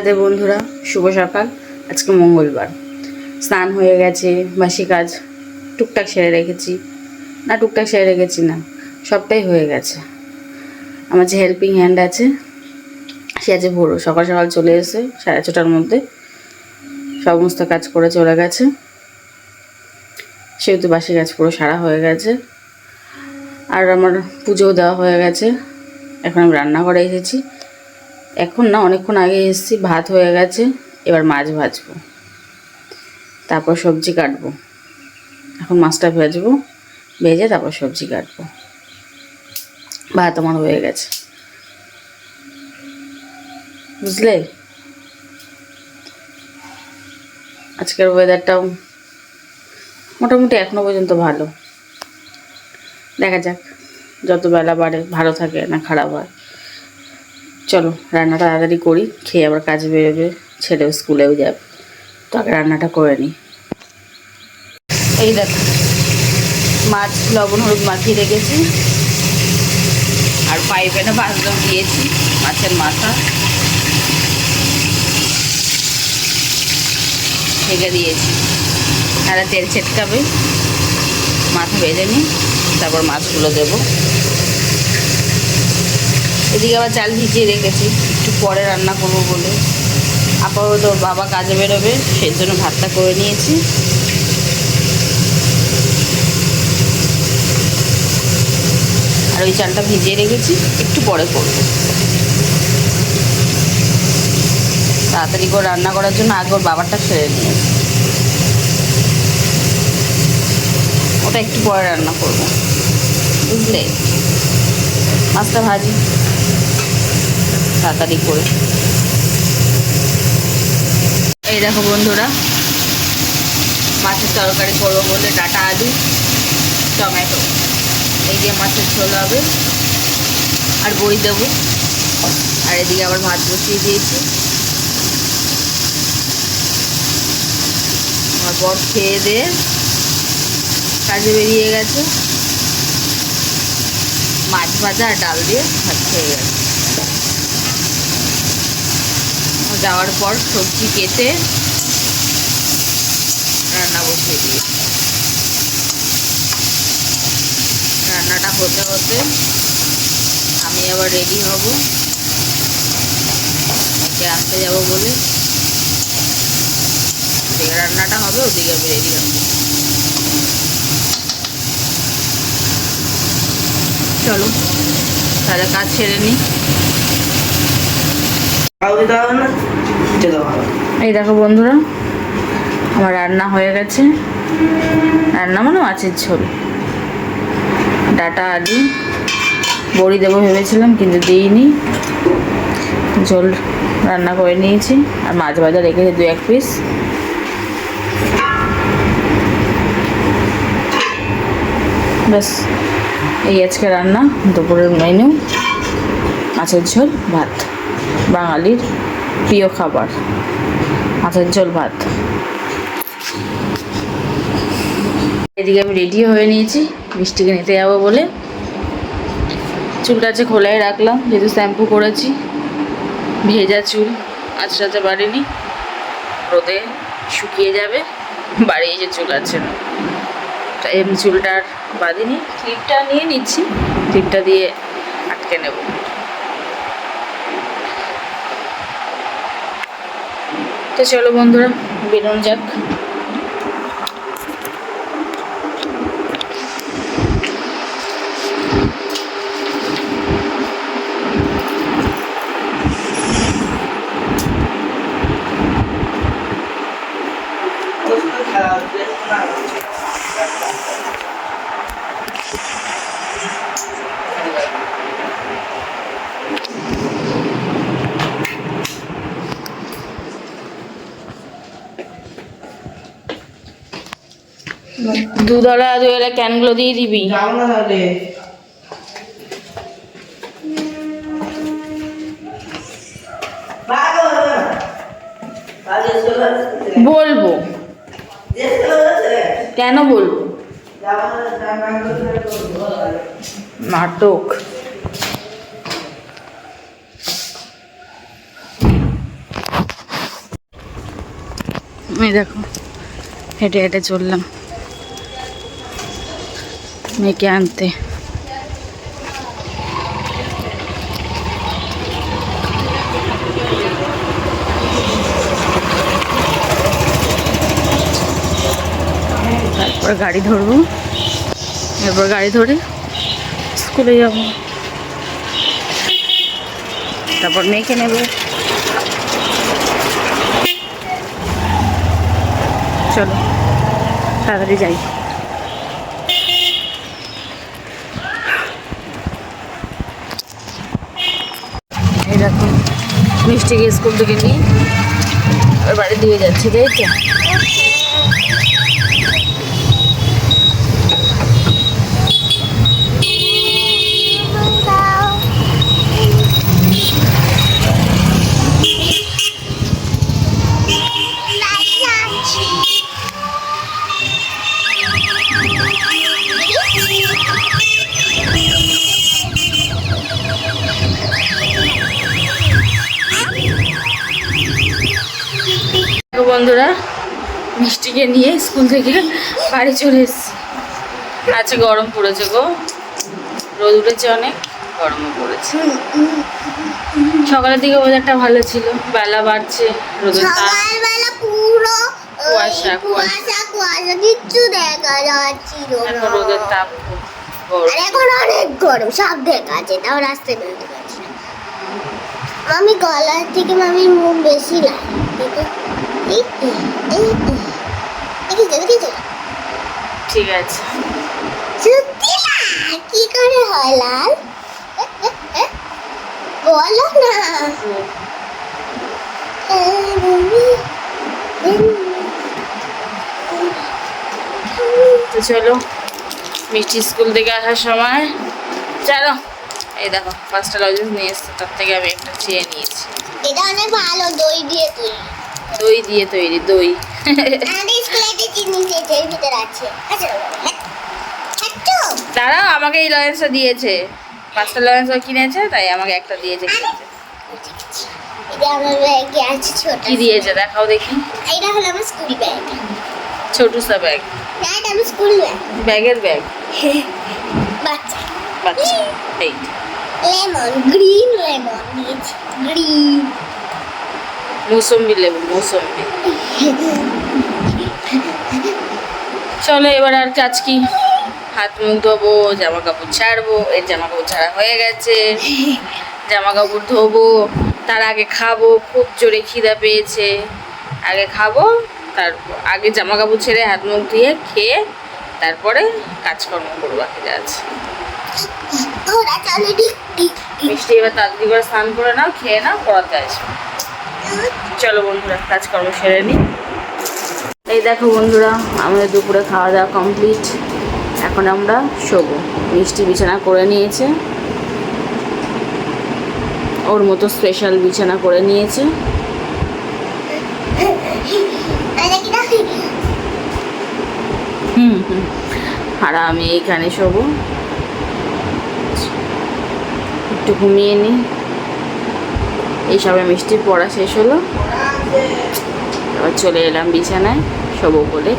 রাধে বন্ধুরা, শুভ সকাল। আজকে মঙ্গলবার, স্নান হয়ে গেছে, বাসি কাজ টুকটাক সেরে রেখেছি। না, সবটাই হয়ে গেছে। আমার যে হেল্পিং হ্যান্ড আছে সে আছে ভোর সকাল সকাল চলে এসে 6:30টার মধ্যে সমস্ত কাজ করে চলে গেছে। সেহেতু বাসি কাজ পুরো সারা হয়ে গেছে। আর আমার পুজোও দেওয়া হয়ে গেছে। এখন আমি রান্নাঘরে এসেছি। এখন না, অনেকক্ষণ আগে এসেছি। ভাত হয়ে গেছে, এবার মাছ ভাজবো, তারপর সবজি কাটবো। এখন মাছটা ভেজে তারপর সবজি কাটবো। ভাত আমার হয়ে গেছে, বুঝলে। আজকের ওয়েদারটাও মোটামুটি এখনো পর্যন্ত ভালো। দেখা যাক যত বেলা বাড়ে ভালো থাকে না খারাপ হয়। চলো রান্নাটা তাড়াতাড়ি করি, খেয়ে আবার কাজে বেরোবে, ছেলেও স্কুলেও যাবে। তো আগে রান্নাটা করে নিই। এই দেখো, মাছ লবণ হলুদ মাখিয়ে রেখেছি, আর ফ্রাই প্যানে ভাজতেও দিয়েছি মাছের মাথা, ঢেকে দিয়েছি। আর তেল ছেটকাবে, মাথা ভেজে নিই, তারপর মাছগুলো দেবো। এদিকে আবার চাল ভিজিয়ে রেখেছি, একটু পরে রান্না করবো বলে। আপাতত ওর বাবা কাজে বেরোবে, সেই জন্য ভাতটা করে নিয়েছি। আর ওই চালটা ভিজিয়ে রেখেছি, একটু পরে করবো। তাড়াতাড়ি করে রান্না করার জন্য আগে ওর বাবারটা সেরে নিয়েছি, ওটা একটু পরে রান্না করবো, বুঝলে। মাছটা ভাজি তাড়াতাড়ি করে। এই দেখো বন্ধুরা, মাছের তরকারি করবো বলে ডাঁটা আলু টমেটো এই দিয়ে মাছের ঝোল হবে, আর বড়ি দেবো। আর এদিকে আবার ভাত বসিয়ে দিয়েছি। আমার বর খেয়ে দিয়ে কাজে বেরিয়ে গেছে, মাছ ভাজা আর ডাল দিয়ে ভাত খেয়ে গেছে। যাওয়ার পর সবজি কেটে রান্না বসিয়ে দিয়েছি। রান্নাটা হতে হতে আমি আবার রেডি হব, ওকে আনতে যাবো বলে। ওদিকে রান্নাটা হবে, ওদিকে আমি রেডি হব। চলো তাহলে কাজ ছেড়ে নিই। এই দেখো বন্ধুরা, আমার রান্না হয়ে গেছে। রান্না মানে মাছের ঝোল, ডাঁটা আলু বড়ি দেবো ভেবেছিলাম কিন্তু দিইনি। ঝোল রান্না করে নিয়েছি, আর মাছ ভাজা রেখেছি 2-1 পিস। ব্যাস, এই আজকে রান্না। দুপুরের মেনু মাছের ঝোল ভাত, বাঙালির প্রিয় খাবার মাছের ঝোল ভাত। এদিকে আমি রেডিও হয়ে নিয়েছি বৃষ্টিকে নিতে যাবো বলে। চুলটা খোলাই রাখলাম, যেহেতু শ্যাম্পু করেছি। ভেজা চুল আঁচড়াতে পারিনি, রোদে শুকিয়ে যাবে, বাড়ি এসে চুল আছে না, তাই আমি চুলটা আর বাঁধিনি। ক্লিপটা নিয়ে নিচ্ছি, ক্লিপটা দিয়ে আটকে নেব। তো চলো বন্ধুরা, বেরোনো যাক। দুধওয়ালা ক্যানগুলো দিয়ে দিবি। বলবো কেন বলবো, নাটক। আমি দেখো হেঁটে হেঁটে চললাম মেয়েকে আনতে। তারপর গাড়ি ধরবো, এরপর গাড়ি ধরে স্কুলে যাব, তারপর মেয়েকে নেব। চলো তাড়াতাড়ি যাই। এই দেখো মিষ্টিকে স্কুল থেকে নিয়ে ওর বাড়ি দিয়ে যাচ্ছে, তাই তো? বন্ধুরা মিষ্টিকে নিয়ে স্কুল থেকে বাড়ি চলে এসেছি। আজকে গরম পড়েছে গো, রোদ উঠেছে অনেক, গরমও পড়েছে। সকালের দিকে ওয়েদারটা ভালো ছিল, বেলা বাড়ছে, রোদের তাপ, কুয়াশা কুয়াশা কুয়াশা কিচ্ছু দেখা যাচ্ছিল না। এখন রোদের তাপ খুব আর এখন অনেক গরম, সব দেখা আছে, তাও রাস্তায় বেরোতে পারছি না। মামি গলার থেকে মামির মুখ বেশি লাগে, ঠিক আছে। সত্যি না? কি করে হয় লাল? বলো না। তো চলো মিষ্টি স্কুল থেকে আসার সময়, চলো এই দেখো 5টা লজেন্স নিয়ে এসছে, তার থেকে আমি একটা চেয়ে নিয়েছি। এটা অনেক ভালো, দই দিয়ে তৈরি। দই দিয়ে তৈরি, দই। আমাদের স্কুলে একটা জিনিস এর ভিতরে আছে। আচ্ছা তারা আমাকে এই লজেন্সটা দিয়েছে, 5টা লজেন্স কিনেছে, তাই আমাকে একটা দিয়েছে। এটা আমার ব্যাগে আছে, ছোট। কি দিয়েছে দেখাও দেখি। এটা হলো আমার স্কুল ব্যাগ, ছোট সা ব্যাগ। না এটা আমার স্কুল ব্যাগ, ব্যাগের ব্যাগ, বাচ্চা বাচ্চা। এই লেমন, গ্রিন লেমন নিয়েছি, গ্রিন মৌসম্বি লেবু, মৌসম্বি। চলো এবার আর কাজ কি, হাত মুখ ধোবো, জামা কাপড় ছাড়বো। এর জামা কাপড় ছাড়া হয়ে গেছে, জামা কাপড় ধোবো, তার আগে খাবো, খুব জোরে খিদা পেয়েছে, আগে খাবো, তারপর আগে জামা কাপড় ছেড়ে হাত মুখ ধুয়ে খেয়ে তারপরে কাজকর্ম করবো, বাকি যা আছে। মিষ্টি এবার তাড়াতাড়ি করে স্নান করে নাও, খেয়ে নাও, পড়াতে আসবে। চলো বন্ধুরা কাজকর্ম সেরে নিই। এই দেখো বন্ধুরা আমাদের দুপুরে খাওয়া দাওয়া কমপ্লিট, এখন আমরা শোবো। মিষ্টি বিছানা করে নিয়েছে, ওর মতো স্পেশাল বিছানা করে নিয়েছে। আর আমি এইখানে শোবো, একটু ঘুমিয়ে নিই। এইসবে মিষ্টির পড়া শেষ হলো, এবার চলে এলাম বিছানায় শোবো বলে।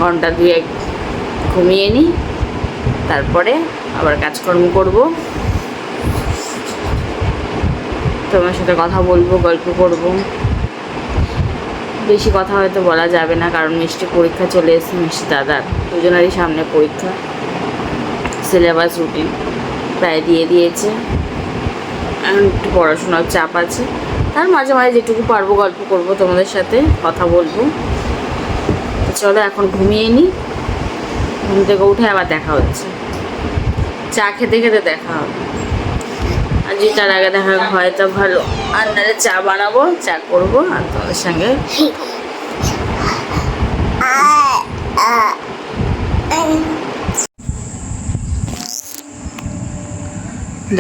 ঘন্টা 2 ঘুমিয়ে নিই, তারপরে আবার কাজকর্ম করব, তোমার সাথে কথা বলবো, গল্প করব। বেশি কথা হয়তো বলা যাবে না, কারণ মিষ্টি পরীক্ষা চলে এসেছে, মিষ্টি দাদার দুজনেরই সামনে পরীক্ষা। সিলেবাস রুটিন প্রায় দিয়ে দিয়েছে, এখন একটু পড়াশোনার চাপ আছে, তার মাঝে মাঝে যেটুকু পারবো গল্প করব, তোমাদের সাথে কথা বলবো। চলো এখন ঘুমিয়ে নিই, ঘুম থেকে উঠে আবার দেখা হচ্ছে, চা খেতে খেতে দেখা হবে। আর যদি তার আগে দেখা হয় তো ভালো, আর নাহলে চা বানাবো, চা করবো আর তোমাদের সঙ্গে।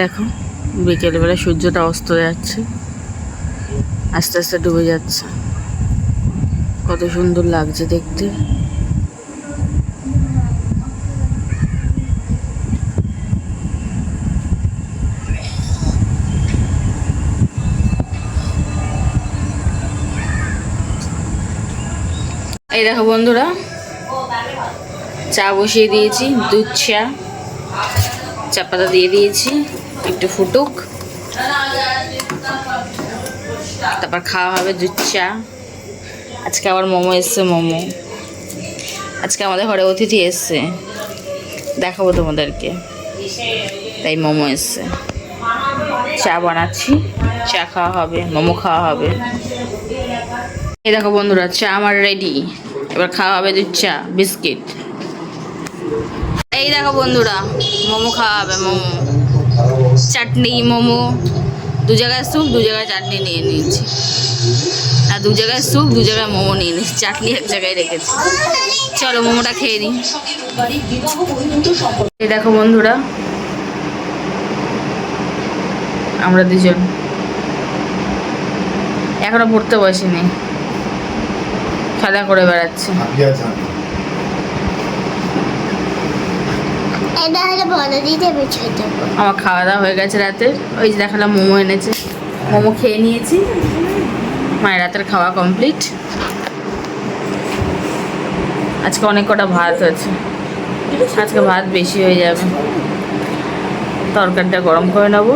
দেখো বিকেলবেলা সূর্যটা অস্ত যাচ্ছে, আস্তে আস্তে ডুবে যাচ্ছে, কত সুন্দর লাগছে দেখতে। এই দেখো বন্ধুরা, চা বসিয়ে দিয়েছি, দুধ চা, চা পাতা দিয়ে দিয়েছি, একটু ফুটুক, তারপর খাওয়া হবে দুধ চা। আজকে আবার মোমো এসছে, মোমো। আজকে আমাদের ঘরে অতিথি এসছে, দেখাবো তোমাদেরকে, তাই মোমো এসছে। চা বানাচ্ছি, চা খাওয়া হবে, মোমো খাওয়া হবে। এই দেখো বন্ধুরা, চা আমার রেডি, এবার খাওয়া হবে দুধ চা, বিস্কিট। এই দেখো বন্ধুরা, মোমো খাওয়া হবে, মোমো, চাটনি, মোমো, দু জায়গায় স্যুপ, দু জায়গায় চাটনি নিয়ে নিয়েছি, আর দু জায়গায় স্যুপ, দু জায়গায় মোমো নিয়ে নিয়েছি, চাটনি এক জায়গায় রেখেছি। চলো মোমোটা খেয়ে নিই। এই দেখো বন্ধুরা, আমরা দুজন এখনো পড়তে বসিনি, খেলা করে বেড়াচ্ছে। এটা হলে বলে দিতে বিছাই দেবো। আমার খাওয়া দাওয়া হয়ে গেছে রাতের, ওই যে দেখালাম মোমো এনেছে, মোমো খেয়ে নিয়েছি। মায়ের রাতের খাওয়া কমপ্লিট। আজকে অনেক কটা ভাত আছে, আজকে ভাত বেশি হয়ে যাবে, তরকারিটা গরম করে নেবো,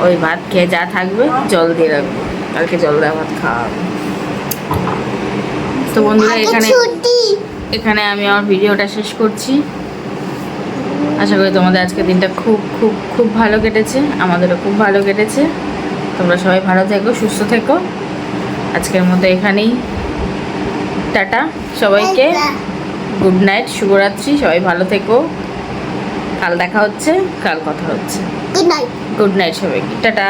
ওই ভাত খেয়ে যা থাকবে জল দিয়ে রাখবো, কালকে জল দেওয়া ভাত খাওয়া হবে। তো বন্ধুরা, এখানে আমি আমার ভিডিওটা শেষ করছি। আশা করি তোমাদের আজকের দিনটা খুব খুব খুব ভালো কেটেছে, আমাদেরও খুব ভালো কেটেছে। তোমরা সবাই ভালো থেকো, সুস্থ থেকো। আজকের মতো এখানেই টাটা সবাইকে, গুড নাইট, শুভরাত্রি, সবাই ভালো থেকো। কাল দেখা হচ্ছে, কাল কথা হচ্ছে। Good night. গুড নাইট সবাইকে, টাটা।